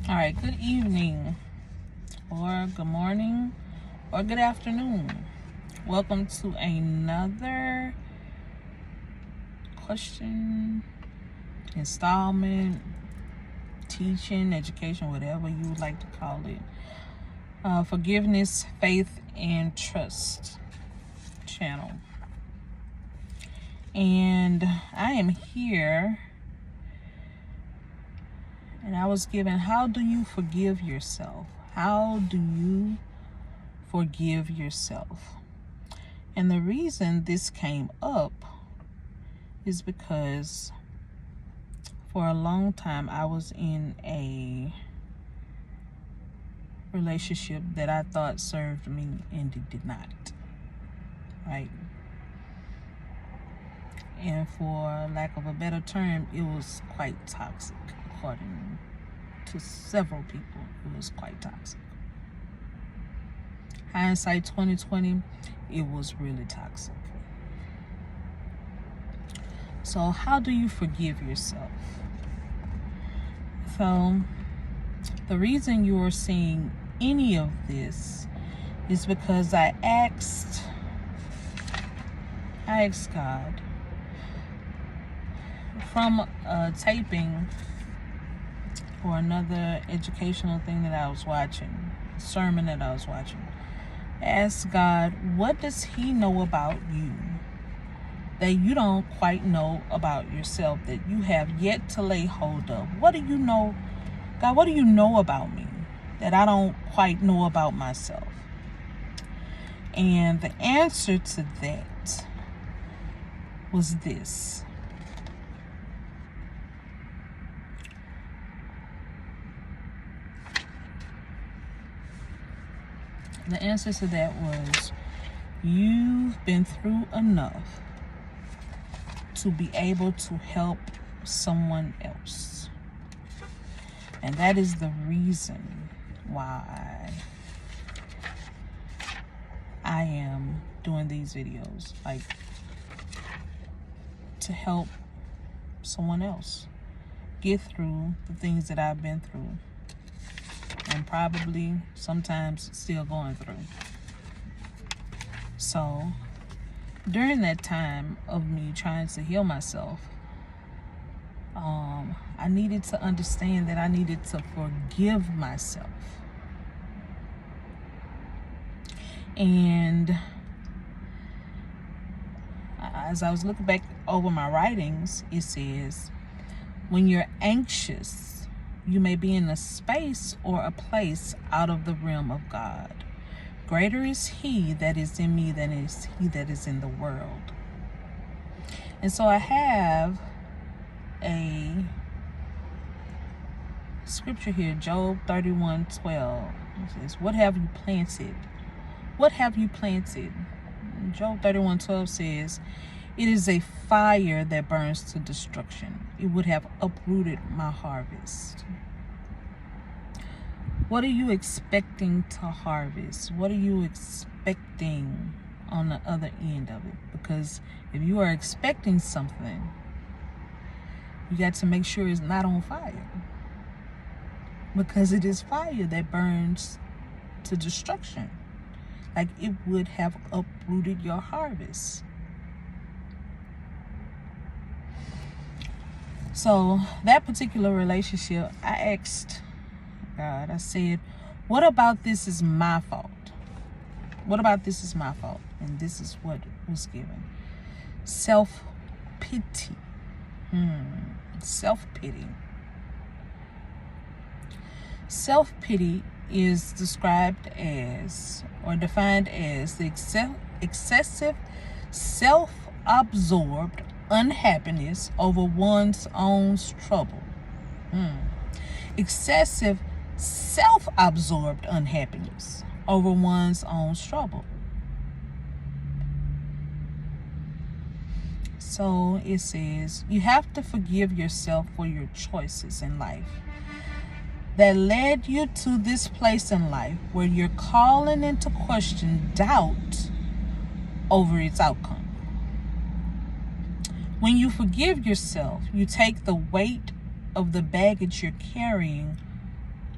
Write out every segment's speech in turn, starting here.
All right, good evening, or good morning, or good afternoon. Welcome to another question, installment, teaching, education, whatever you would like to call it. Forgiveness, faith, and trust channel. And I am here, and I was given, how do you forgive yourself? How do you forgive yourself? And the reason this came up is because for a long time I was in a relationship that I thought served me and it did not. Right? And for lack of a better term, it was quite toxic. According to several people, it was quite toxic. Hindsight 2020, it was really toxic. So how do you forgive yourself? So the reason you are seeing any of this is because I asked God from a taping for another educational thing that I was watching, sermon that I was watching. Ask God, what does He know about you that you don't quite know about yourself, that you have yet to lay hold of? What do you know, God, what do you know about me that I don't quite know about myself? And the answer to that was this. The answer to that was, you've been through enough to be able to help someone else. And that is the reason why I am doing these videos, like to help someone else get through the things that I've been through, and probably sometimes still going through. So during that time of me trying to heal myself, I needed to understand that I needed to forgive myself. And as I was looking back over my writings, it says, when you're anxious, you may be in a space or a place out of the realm of God. Greater is He that is in me than is he that is in the world. And so I have a scripture here, Job 31:12. It says, what have you planted? What have you planted? Job 31:12 says, it is a fire that burns to destruction. It would have uprooted my harvest. What are you expecting to harvest? What are you expecting on the other end of it? Because if you are expecting something, you got to make sure it's not on fire. Because it is fire that burns to destruction. Like it would have uprooted your harvest. So that particular relationship, I asked God, I said, what about this is my fault? What about this is my fault? And this is what was given. Self-pity. Self-pity. Self-pity is described as, or defined as, the excessive self-absorbed unhappiness over one's own trouble. Excessive self-absorbed unhappiness over one's own trouble. So it says, you have to forgive yourself for your choices in life that led you to this place in life where you're calling into question doubt over its outcome. When you forgive yourself, you take the weight of the baggage you're carrying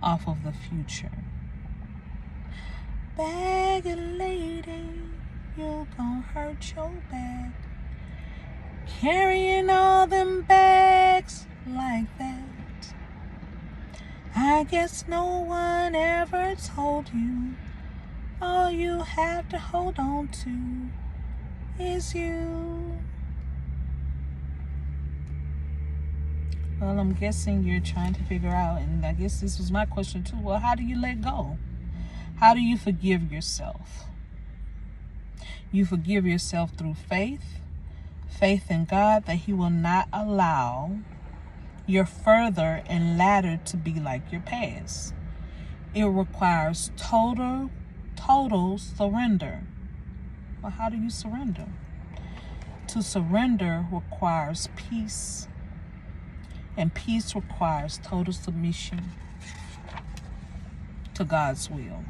off of the future. Baggy lady, you gon' hurt your back, carrying all them bags like that. I guess no one ever told you all you have to hold on to is you. Well, I'm guessing you're trying to figure out, and I guess this was my question too. Well, how do you let go? How do you forgive yourself? You forgive yourself through faith in God that He will not allow your further and latter to be like your past. It requires total surrender. Well, how do you surrender? To surrender requires peace, and peace requires total submission to God's will.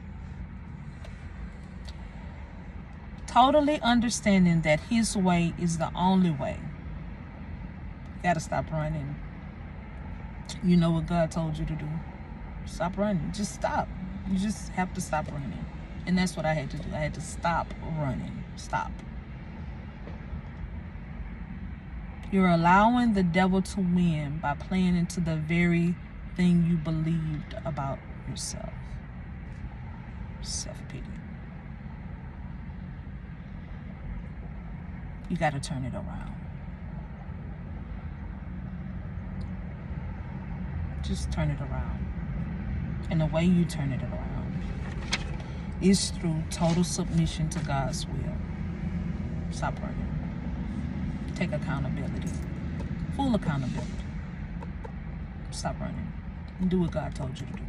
Totally understanding that His way is the only way. You gotta stop running. You know what God told you to do. Stop running. Just stop. You just have to stop running. And that's what I had to do. I had to stop running. Stop. You're allowing the devil to win by playing into the very thing you believed about yourself. Self-pity. You got to turn it around. Just turn it around. And the way you turn it around is through total submission to God's will. Stop running. Take accountability. Full accountability. Stop running. And do what God told you to do.